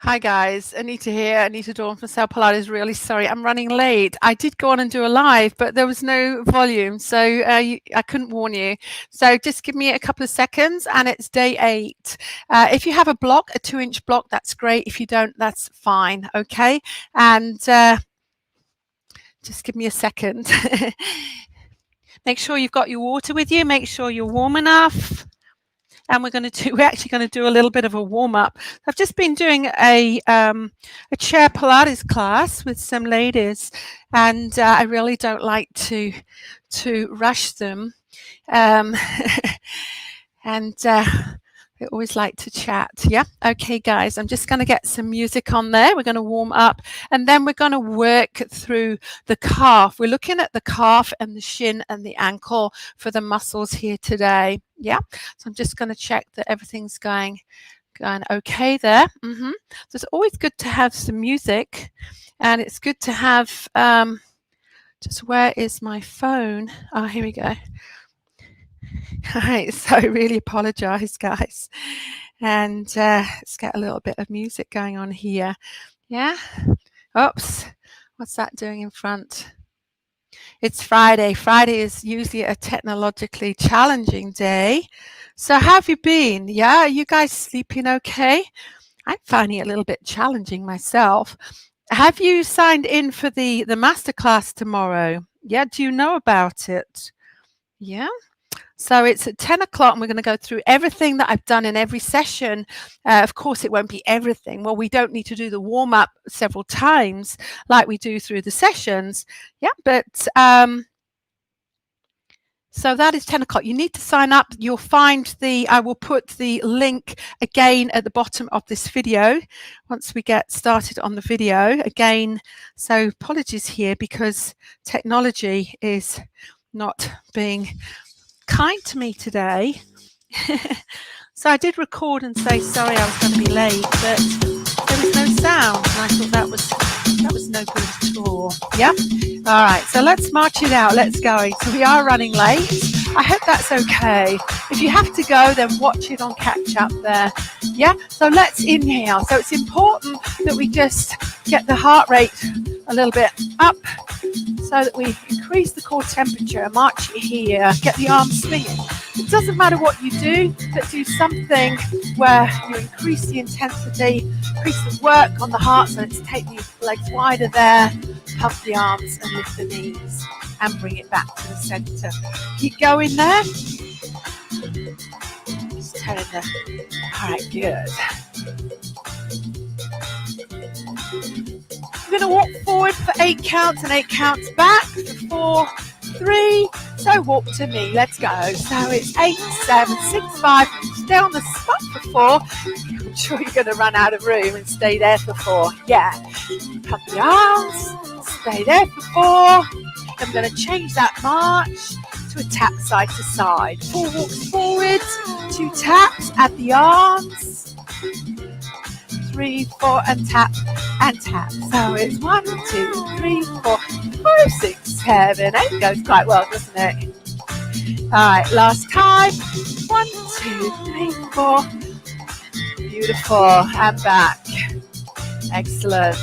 Hi guys, Anita here, Anita Dawn from Cell Pilates. Really sorry, I'm running late. I did go on and do a live, but there was no volume, so I couldn't warn you. So just give me a couple of seconds, and it's day 8. If you have a block, a 2-inch block, that's great. If you don't, that's fine. Okay, and just give me a second. Make sure you've got your water with you. Make sure you're warm enough. And we're actually going to do a little bit of a warm up. I've just been doing a chair Pilates class with some ladies, and I really don't like to rush them, um, and I always like to chat. Yeah. Okay, guys, I'm just going to get some music on there. We're going to warm up, and then we're going to work through the calf. We're looking at the calf and the shin and the ankle for the muscles here today. Yeah. So I'm just going to check that everything's going okay there. So it's always good to have some music, and it's good to have just, where is my phone? Oh, here we go. All right, so I really apologize, guys. And let's get a little bit of music going on here. Yeah. Oops. What's that doing in front? It's Friday. Friday is usually a technologically challenging day. So how have you been? Yeah, are you guys sleeping okay? I'm finding it a little bit challenging myself. Have you signed in for the masterclass tomorrow? Yeah, do you know about it? Yeah. So it's at 10 o'clock, and we're going to go through everything that I've done in every session. Of course, it won't be everything. Well, we don't need to do the warm up several times like we do through the sessions. Yeah, but so that is 10 o'clock. You need to sign up. You'll find I will put the link again at the bottom of this video once we get started on the video again. So apologies here because technology is not being kind to me today. So I did record and say sorry I was going to be late, but there was no sound, and I thought that was no good at all. Yeah. All right, so let's march it out. Let's go. So we are running late. I hope that's okay. If you have to go, then watch it on catch up there. Yeah. So let's inhale. So it's important that we just get the heart rate a little bit up, so that we increase the core temperature. March here, get the arms swinging. It doesn't matter what you do, but do something where you increase the intensity, increase the work on the heart. So let's take the legs wider there, pump the arms and lift the knees and bring it back to the center. Keep going there. Just turn there. All right, good. We're going to walk forward for 8 counts and 8 counts back for 4, 3. So walk to me. Let's go. So it's 8, 7, 6, 5. Stay on the spot for 4. I'm sure you're going to run out of room and stay there for 4. Yeah. Pump the arms. Stay there for 4. I'm going to change that march to a tap side to side. 4 walks forward. 2 taps at the arms. 3, 4, and tap and tap. So it's 1, 2, 3, 4, 5, 6, 7, 8. Goes quite well, doesn't it? All right, last time. 1, 2, 3, 4. Beautiful. And back. Excellent.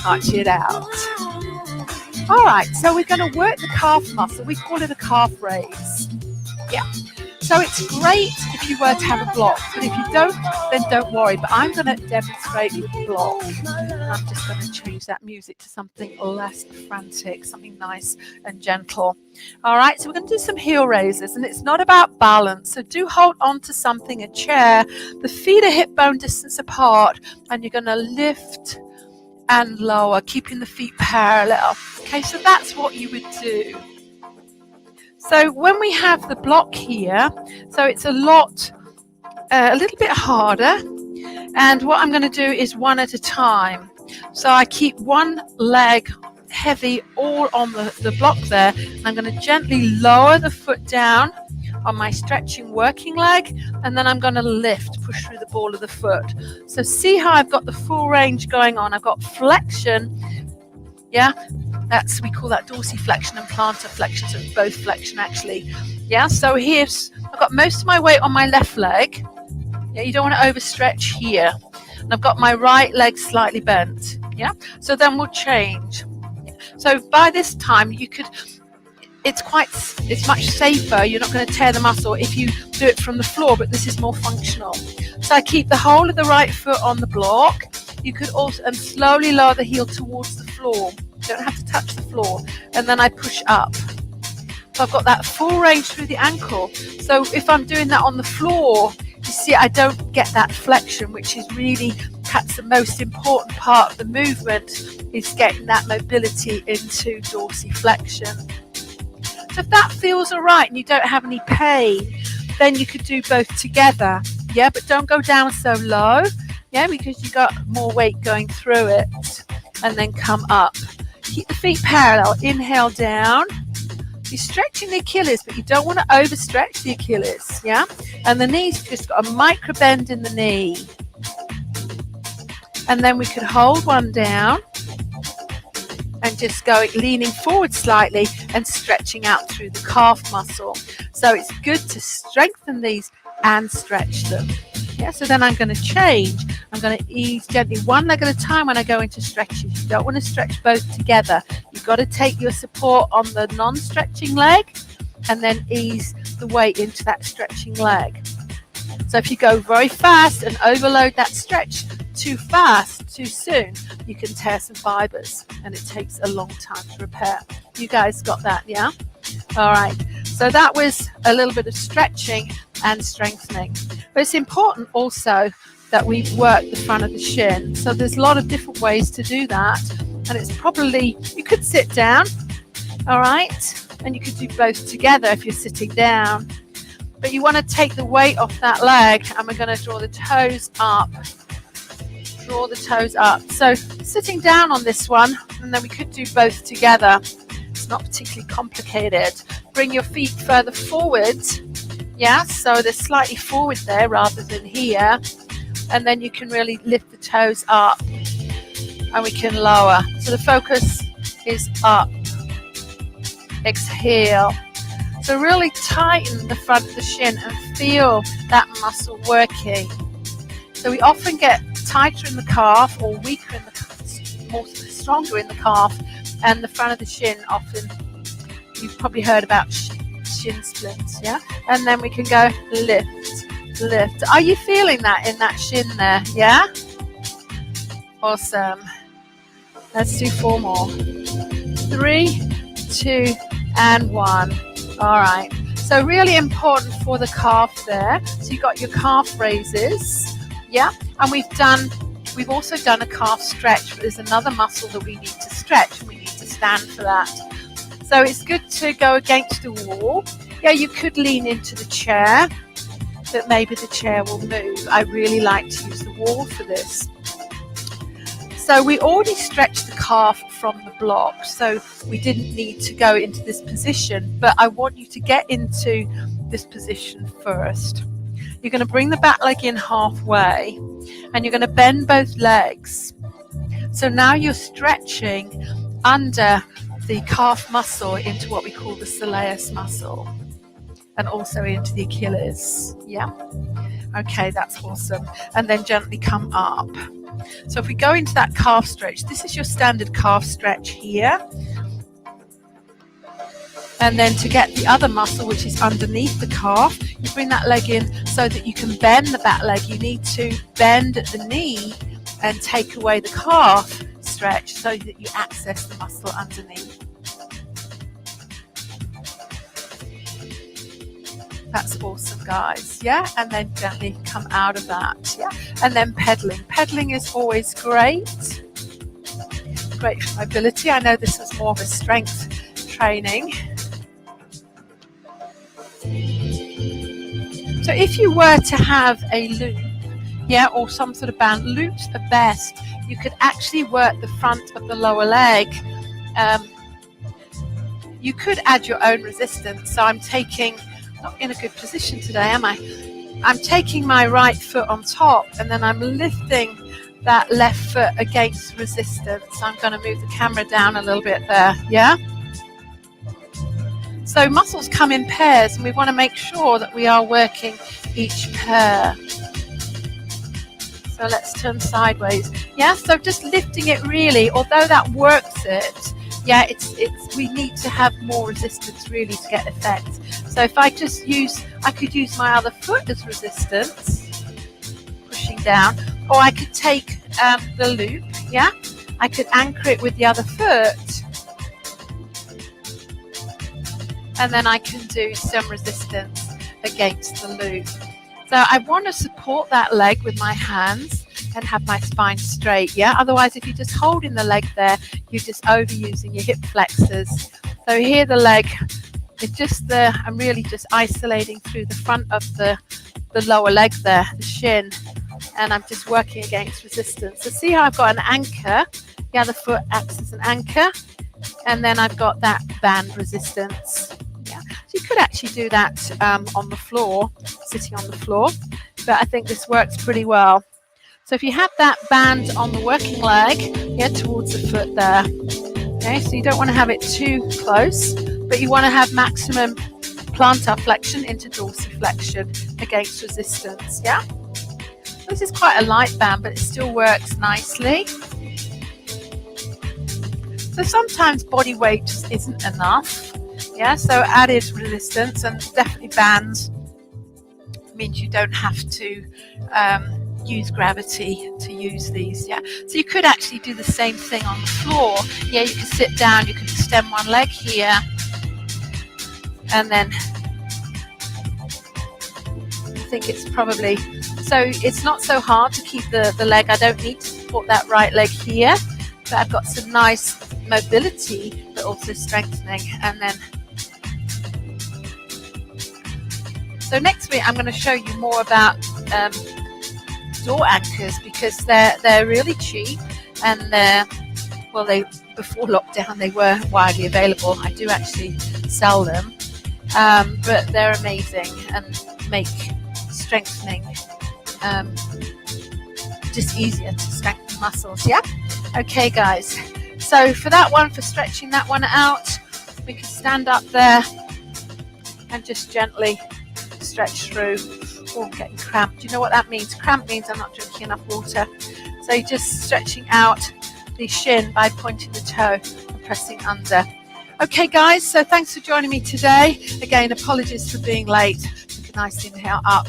March it out. All right, so we're going to work the calf muscle. We call it a calf raise. Yeah. So it's great if you were to have a block, but if you don't, then don't worry. But I'm going to demonstrate with the block. I'm just going to change that music to something less frantic, something nice and gentle. All right, so we're going to do some heel raises, and it's not about balance. So do hold on to something, a chair. The feet are hip bone distance apart, and you're going to lift and lower, keeping the feet parallel. Okay, so that's what you would do. So when we have the block here, so it's a little bit harder. And what I'm going to do is one at a time. So I keep one leg heavy all on the block there. I'm going to gently lower the foot down on my stretching working leg, and then I'm going to lift, push through the ball of the foot. So see how I've got the full range going on. I've got flexion. Yeah, we call that dorsiflexion and plantar flexion, so it's both flexion actually. Yeah, so here's, I've got most of my weight on my left leg. Yeah, you don't want to overstretch here. and I've got my right leg slightly bent. Yeah, so then we'll change. So by this time you could, it's much safer, you're not going to tear the muscle if you do it from the floor, but this is more functional. So I keep the whole of the right foot on the block. You could also, and slowly lower the heel towards the floor. You don't have to touch the floor. And then I push up. So I've got that full range through the ankle. So if I'm doing that on the floor, you see I don't get that flexion, which is really, that's the most important part of the movement, is getting that mobility into dorsiflexion. So if that feels all right and you don't have any pain, then you could do both together. Yeah, but don't go down so low. Yeah, because you got more weight going through it. And then come up. Keep the feet parallel. Inhale down. You're stretching the Achilles, but you don't want to overstretch the Achilles. Yeah, and the knees just got a micro bend in the knee. And then we could hold one down and just go leaning forward slightly and stretching out through the calf muscle. So it's good to strengthen these and stretch them. Yeah, so then I'm going to change. I'm going to ease gently one leg at a time when I go into stretches. You don't want to stretch both together. You've got to take your support on the non-stretching leg and then ease the weight into that stretching leg. So if you go very fast and overload that stretch too fast, too soon, you can tear some fibers and it takes a long time to repair. You guys got that, yeah? All right, so that was a little bit of stretching and strengthening. But it's important also that we work the front of the shin. So there's a lot of different ways to do that. And it's probably, you could sit down, all right? And you could do both together if you're sitting down. But you want to take the weight off that leg, and we're going to draw the toes up. Draw the toes up. So sitting down on this one, and then we could do both together. It's not particularly complicated. Bring your feet further forward. Yeah, so they're slightly forward there rather than here. And then you can really lift the toes up and we can lower. So the focus is up. Exhale. So really tighten the front of the shin and feel that muscle working. So we often get tighter in the calf or weaker in the calf, more stronger in the calf, and the front of the shin often, you've probably heard about shin splints, yeah? And then we can go lift, lift. Are you feeling that in that shin there, yeah? Awesome. Let's do 4 more. 3, 2, and 1. All right. So really important for the calf there. So you've got your calf raises, yeah? And we've also done a calf stretch, but there's another muscle that we need to stretch, and we need to stand for that. So it's good to go against the wall. Yeah, you could lean into the chair, but maybe the chair will move. I really like to use the wall for this. So we already stretched the calf from the block, so we didn't need to go into this position, but I want you to get into this position first. You're going to bring the back leg in halfway, and you're going to bend both legs. So now you're stretching under the calf muscle into what we call the soleus muscle, and also into the Achilles. Yeah? Okay, that's awesome. And then gently come up. So if we go into that calf stretch, this is your standard calf stretch here. And then to get the other muscle, which is underneath the calf, you bring that leg in so that you can bend the back leg. You need to bend the knee and take away the calf stretch so that you access the muscle underneath. That's awesome, guys. Yeah, and then gently come out of that. Yeah, and then pedaling. Pedaling is always great. Great for mobility. I know this was more of a strength training. So if you were to have a loop, yeah, or some sort of band, loops are best. You could actually work the front of the lower leg. You could add your own resistance. So I'm taking, not in a good position today, am I? I'm taking my right foot on top, and then I'm lifting that left foot against resistance. I'm going to move the camera down a little bit there, yeah? So muscles come in pairs, and we want to make sure that we are working each pair. So let's turn sideways. Yeah, so just lifting it really, although that works it, yeah, we need to have more resistance really to get effect. So if I could use my other foot as resistance, pushing down, or I could take the loop, yeah, I could anchor it with the other foot, and then I can do some resistance against the loop. So I want to support that leg with my hands and have my spine straight, yeah? Otherwise, if you're just holding the leg there, you're just overusing your hip flexors. So here the leg, I'm really just isolating through the front of the lower leg there, the shin, and I'm just working against resistance. So see how I've got an anchor? The other foot acts as an anchor, and then I've got that band resistance. Yeah. So you could actually do that on the floor, sitting on the floor, but I think this works pretty well. So if you have that band on the working leg, yeah, towards the foot there. Okay, so you don't want to have it too close, but you want to have maximum plantar flexion into dorsiflexion against resistance, yeah? This is quite a light band, but it still works nicely. So sometimes body weight just isn't enough, yeah? So added resistance, and definitely bands means you don't have to use gravity to use these, yeah? So you could actually do the same thing on the floor. Yeah, you can sit down, you can extend one leg here, and then I think it's probably, so it's not so hard to keep the leg. I don't need to support that right leg here, but I've got some nice mobility, but also strengthening. And then, so next week I'm going to show you more about door anchors, because they're really cheap, and before lockdown they were widely available. I do actually sell them, but they're amazing and make strengthening just easier to strengthen muscles, yeah? Okay guys, so for that one, for stretching that one out, we can stand up there and just gently stretch through. Oh, getting cramped. Do you know what that means? Cramp means I'm not drinking enough water. So you're just stretching out the shin by pointing the toe and pressing under. Okay guys, so thanks for joining me today. Again, apologies for being late. Take a nice inhale up,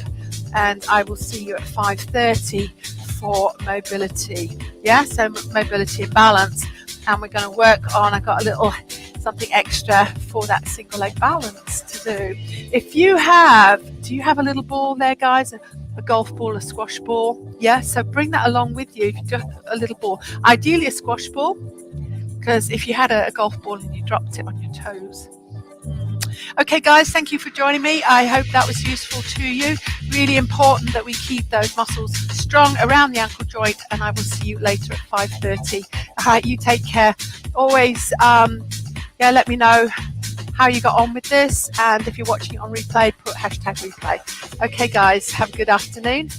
and I will see you at 5:30 for mobility. Yeah, so mobility and balance, and we're going to work on, I've got a little something extra for that single leg balance to do. If you do you have a little ball there guys? A golf ball, a squash ball? Yeah, so bring that along with you. If you do a little ball, ideally a squash ball, because if you had a golf ball and you dropped it on your toes. Okay guys, thank you for joining me. I hope that was useful to you. Really important that we keep those muscles strong around the ankle joint, and I will see you later at 5:30. All right, you take care. Always let me know how you got on with this, and if you're watching it on replay, put #replay. Okay guys, have a good afternoon.